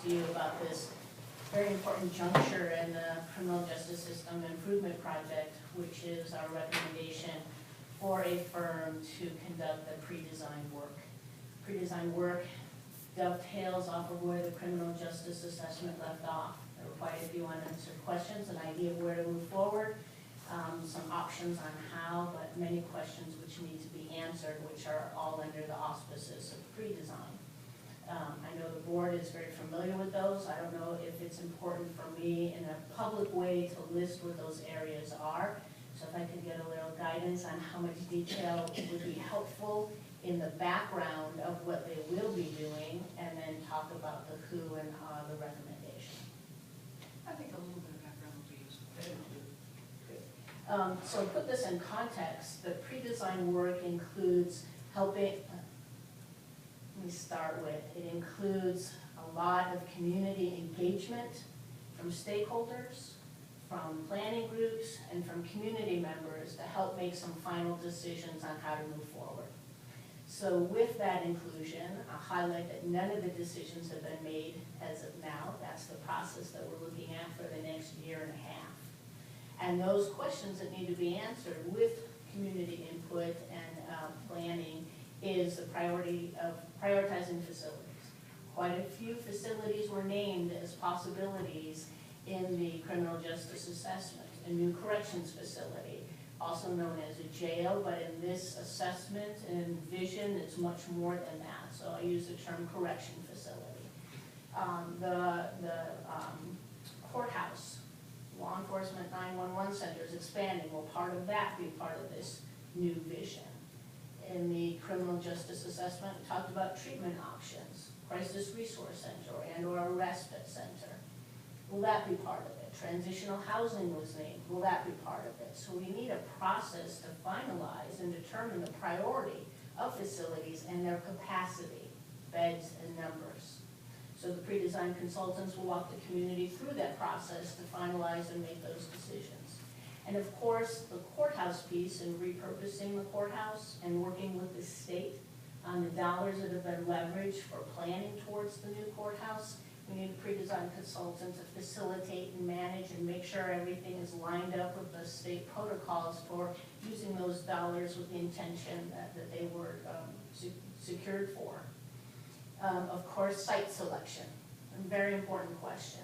to you about this very important juncture in the criminal justice system improvement project, which is our recommendation for a firm to conduct the pre-design work. Pre-design work dovetails off of where the criminal justice assessment left off. There were quite a few unanswered questions, an idea of where to move forward, some options on how, but many questions which need to be answered, which are all under the auspices of pre-design. I know the board is very familiar with those. I don't know if it's important for me in a public way to list what those areas are. So if I could get a little guidance on how much detail would be helpful in the background of what they will be doing, and then talk about the who and the recommendation. I think a little bit of background would be useful. So to put this in context, the pre-design work includes helping, let me start with, it includes a lot of community engagement from stakeholders, from planning groups, and from community members to help make some final decisions on how to move forward. So with that inclusion, I'll highlight that none of the decisions have been made as of now. That's the process that we're looking at for the next year and a half. And those questions that need to be answered with community input and planning is the priority of prioritizing facilities. Quite a few facilities were named as possibilities in the criminal justice assessment. A new corrections facility, also known as a jail, but in this assessment and vision, it's much more than that. So I use the term correction facility. The courthouse, law enforcement 911 center is expanding. Will part of that be part of this new vision? In the criminal justice assessment, we talked about treatment options, crisis resource center and/or a respite center. Will that be part of it? Transitional housing was named. Will that be part of it? So we need a process to finalize and determine the priority of facilities and their capacity, beds and numbers. So the pre-design consultants will walk the community through that process to finalize and make those decisions. And of course, the courthouse piece and repurposing the courthouse and working with the state on the dollars that have been leveraged for planning towards the new courthouse. We need a pre-design consultant to facilitate and manage and make sure everything is lined up with the state protocols for using those dollars with the intention that they were secured for. Of course, site selection, a very important question.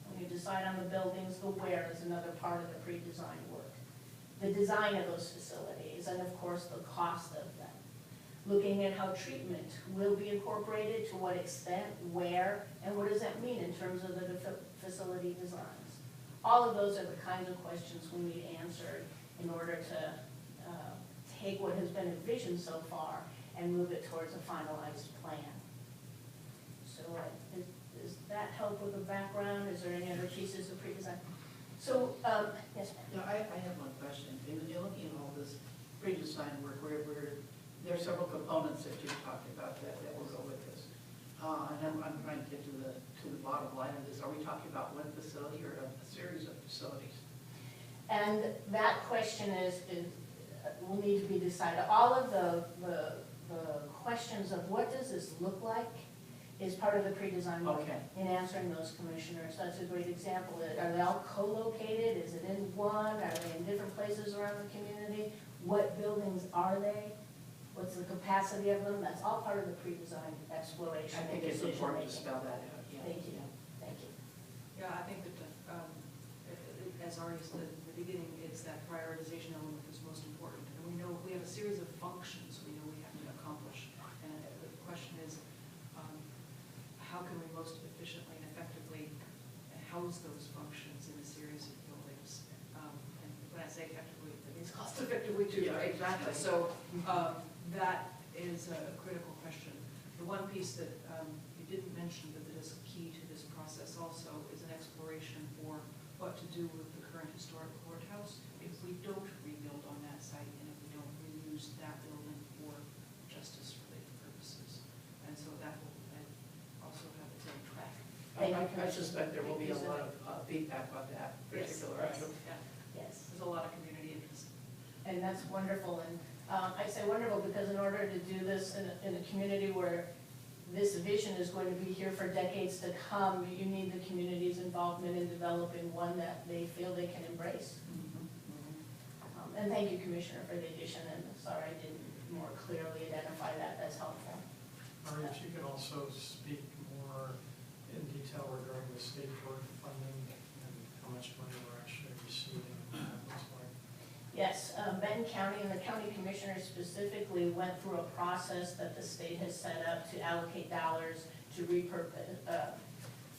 When you decide on the buildings, the where is another part of the pre-design work. The design of those facilities, and of course the cost of them. Looking at how treatment will be incorporated, to what extent, where, and what does that mean in terms of the facility designs. All of those are the kinds of questions we need answered in order to take what has been envisioned so far and move it towards a finalized plan. So does that help with the background? Is there any other pieces of pre-design? So, yes, ma'am. No, I have one question. In looking at all this pre-design work, where there are several components that you've talked about that will go with this. And I'm trying to get to the bottom line of this. Are we talking about one facility or a series of facilities? And that question will need to be decided. All of the questions of what does this look like is part of the pre-design work in answering those commissioners. That's a great example. Are they all co-located? Is it in one? Are they in different places around the community? What buildings are they? What's the capacity of them? That's all part of the pre-design exploration. I think it's important to spell that out. Yeah. Thank you. Thank you. Yeah, I think that, as already said in the beginning, it's that prioritization element that's most important. And we know we have a series of functions we know we have to accomplish. And the question is, how can we most efficiently and effectively house those functions in a series of buildings? And when I say effectively, that means cost effectively too, Yeah, right? exactly. So that is a critical question. The one piece that you didn't mention, but that is key to this process also, is an exploration for what to do with the current historic courthouse if we don't rebuild on that site and if we don't reuse that building for justice-related purposes. And so that will also have its own track. I suspect there will be a lot of feedback on that particular item. Yeah. Yes. There's a lot of community interest. And that's wonderful. And I say wonderful because in order to do this in a community where this vision is going to be here for decades to come. You need the community's involvement in developing one that they feel they can embrace. And thank you, Commissioner, for the addition, and sorry I didn't more clearly identify that, that's helpful. Or if you could also speak more in detail regarding the state board funding and how much money we're actually receiving and what that looks like. Yes, Benton County and the county commissioners specifically went through a process that the state has set up to allocate dollars to repurpose,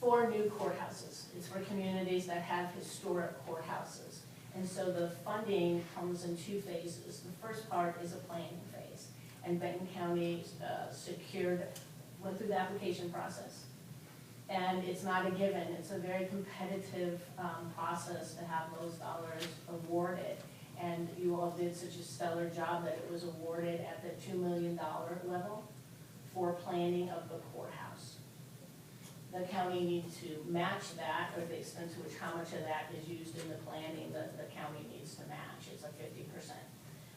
for new courthouses. It's for communities that have historic courthouses. And so the funding comes in two phases. The first part is a planning phase. And Benton County went through the application process. And it's not a given, it's a very competitive process to have those dollars awarded. And you all did such a stellar job that it was awarded at the $2 million level for planning of the courthouse. The county needs to match that, or the extent to which how much of that is used in the planning, the county needs to match. It's a 50%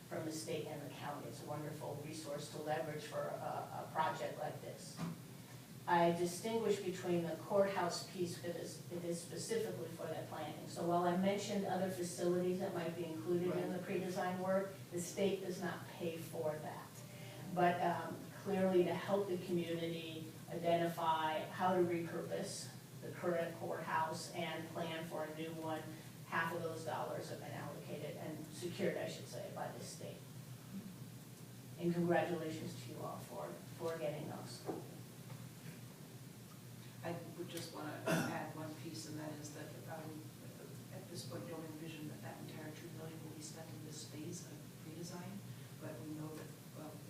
from the state and the county. It's a wonderful resource to leverage for a project like this. I distinguish between the courthouse piece, it is specifically for that planning. So while I mentioned other facilities that might be included in the pre-design work, the state does not pay for that. But clearly to help the community identify how to repurpose the current courthouse and plan for a new one, half of those dollars have been allocated and secured, I should say, by the state. And congratulations to you all for getting those. I would just want to add one piece, and that is that at this point, don't envision that that entire $2 million will be spent in this phase of pre-design, but we know that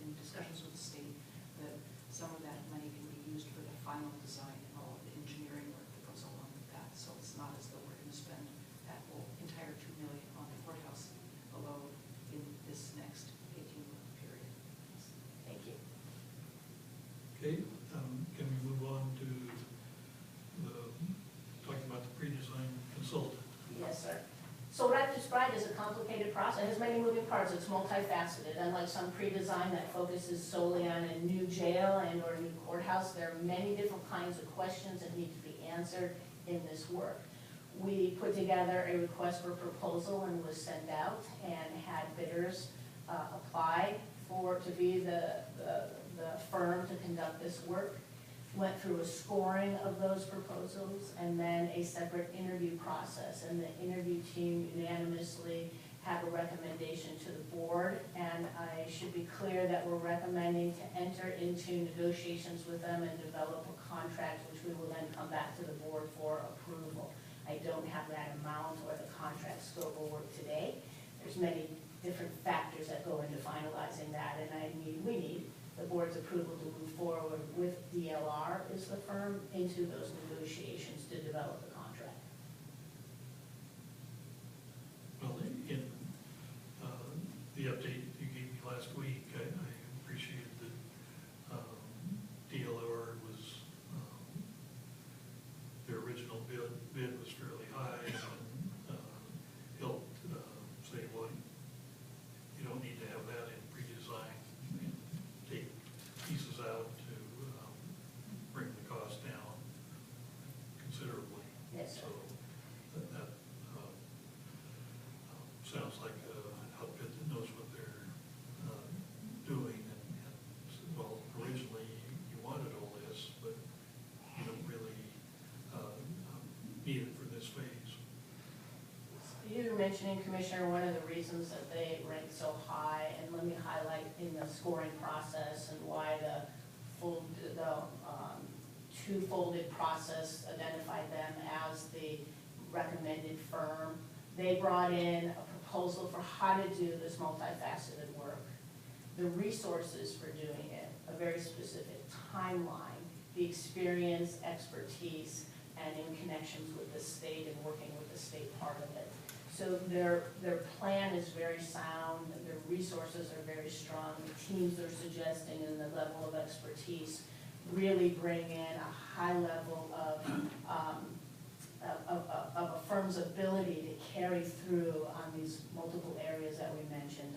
in discussions with the state, that some of that money can be used for the final design and all of the engineering work that goes along with that. So it's not as though we're going to spend that whole entire $2 million on the courthouse alone in this next 18-month period. Thank you. Okay, can we move on to talking about the pre-design consultant? Yes, sir. So what I've described is a complicated process. It has many moving parts. It's multifaceted. Unlike some pre-design that focuses solely on a new jail and or a new courthouse, there are many different kinds of questions that need to be answered in this work. We put together a request for proposal and was sent out and had bidders apply to be the firm to conduct this work. Went through a scoring of those proposals and then a separate interview process. And the interview team unanimously had a recommendation to the board. And I should be clear that we're recommending to enter into negotiations with them and develop a contract, which we will then come back to the board for approval. I don't have that amount or the contract scope of work today. There's many different factors that go into finalizing that, and we need the board's approval to move forward with DLR as the firm into those negotiations to develop the contract. Well, in the update you gave me last week, I appreciated that DLR was, their original bid was fairly high and helped say, well, you don't need to have that in pre-design, and take pieces out to bring the cost down considerably. Yes, sir. So that sounds like an outfit that knows what they're doing. And well, originally you wanted all this, but you don't really need it for this phase. You were mentioning, Commissioner, one of the reasons that they ranked so high, and let me highlight in the scoring process and why the two-folded process identified them as the recommended firm. They brought in a proposal for how to do this multifaceted work, the resources for doing it, a very specific timeline, the experience, expertise, and in connections with the state and working with the state part of it. So their plan is very sound, their resources are very strong, the teams they're suggesting and the level of expertise really bring in a high level of a firm's ability to carry through on these multiple areas that we mentioned.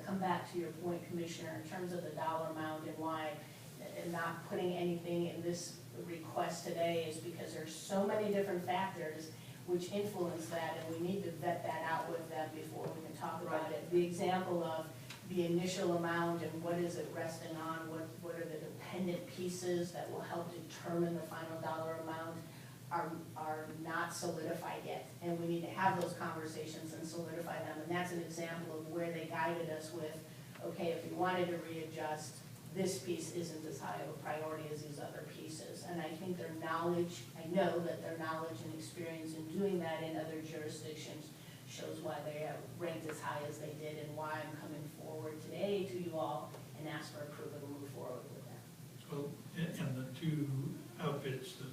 Come back to your point, Commissioner, in terms of the dollar amount and why and not putting anything in this request today is because there's so many different factors which influence that, and we need to vet that out with them before we can talk about it. The example of the initial amount and what is it resting on, what are the dependent pieces that will help determine the final dollar amount are not solidified yet. And we need to have those conversations and solidify them. And that's an example of where they guided us with, okay, if you wanted to readjust, this piece isn't as high of a priority as these other pieces. And I think their knowledge, I know that their knowledge and experience in doing that in other jurisdictions shows why they are ranked as high as they did and why I'm coming forward today to you all and ask for approval to move forward with that. Well, and the two outfits that,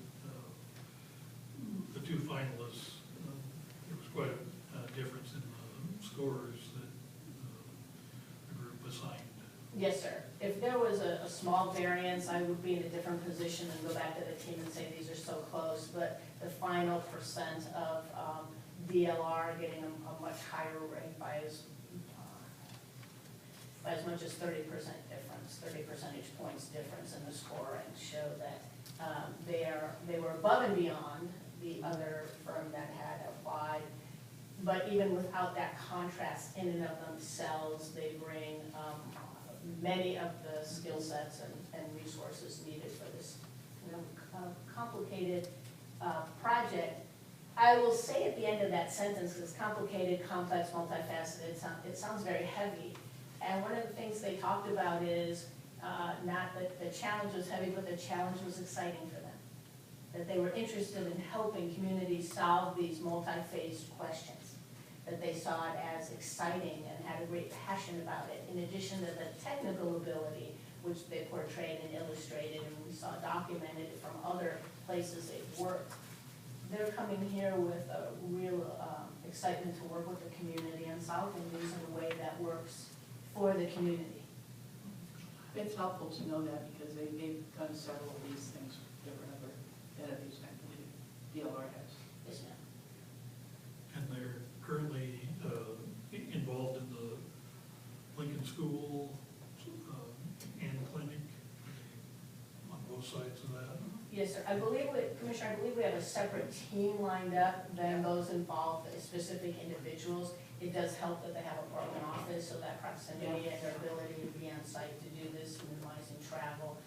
the two finalists, there was quite a difference in the scores that the group assigned. Yes, sir. If there was a small variance, I would be in a different position and go back to the team and say these are so close, but the final percent of DLR getting a much higher rate by as much as 30% difference, 30 percentage points difference in the scoring show that they were above and beyond the other firm that had applied. But even without that contrast in and of themselves, they bring many of the skill sets and resources needed for this complicated project. I will say at the end of that sentence, it's complicated, complex, multifaceted, it sounds very heavy. And one of the things they talked about is not that the challenge was heavy, but the challenge was exciting for them. That they were interested in helping communities solve these multi-phased questions. That they saw it as exciting and had a great passion about it, in addition to the technical ability which they portrayed and illustrated and we saw documented from other places they've worked. They're coming here with a real excitement to work with the community and solving these in a way that works for the community. It's helpful to know that because they've done several of these things with different other entities, I believe DLR has. Yes, ma'am. And they're currently involved in the Lincoln School and clinic on both sides of that. Yes, sir. I believe, Commissioner, I believe we have a separate team lined up than those involved, specific individuals. It does help that they have a Portland office, so that proximity and their ability to be on site to do this, minimizing travel,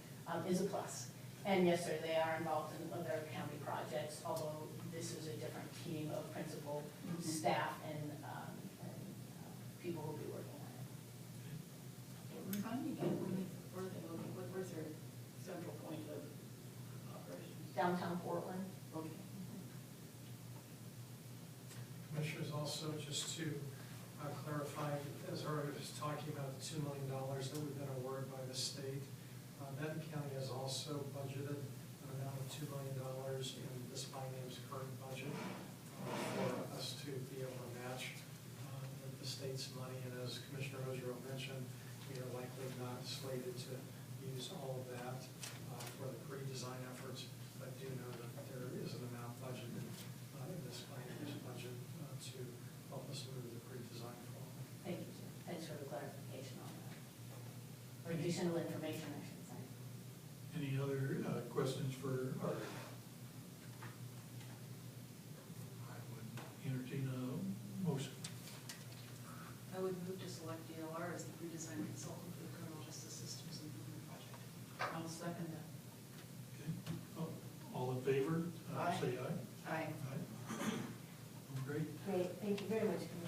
is a plus. And yes, sir, they are involved in other county projects, although this is a different team of principal staff and people who will be working on it. Remind me again, where are they located? Where's their central point of operations? Downtown Portland. Okay. Commissioners, also just to clarify, as Ari was talking about the $2 million that we've been awarded by the state, Benton County has also budgeted an amount of $2 million in this finance current budget for us to be able to match the state's money. And as Commissioner Ogerow mentioned, we are likely not slated to use all of that for the pre-design efforts, but do know that there is an amount budgeted in this finance budget to help us move the pre-design forward. Thank you, sir. Thanks for the clarification on that. Or additional information, I should say. Any other questions for Art? I would entertain a motion. I would move to select DLR as the pre-design consultant for the criminal justice systems improvement project. I'll second that. Okay. All in favor? Aye. Say aye. Aye. Aye. Great. Great, thank you very much, Commissioner.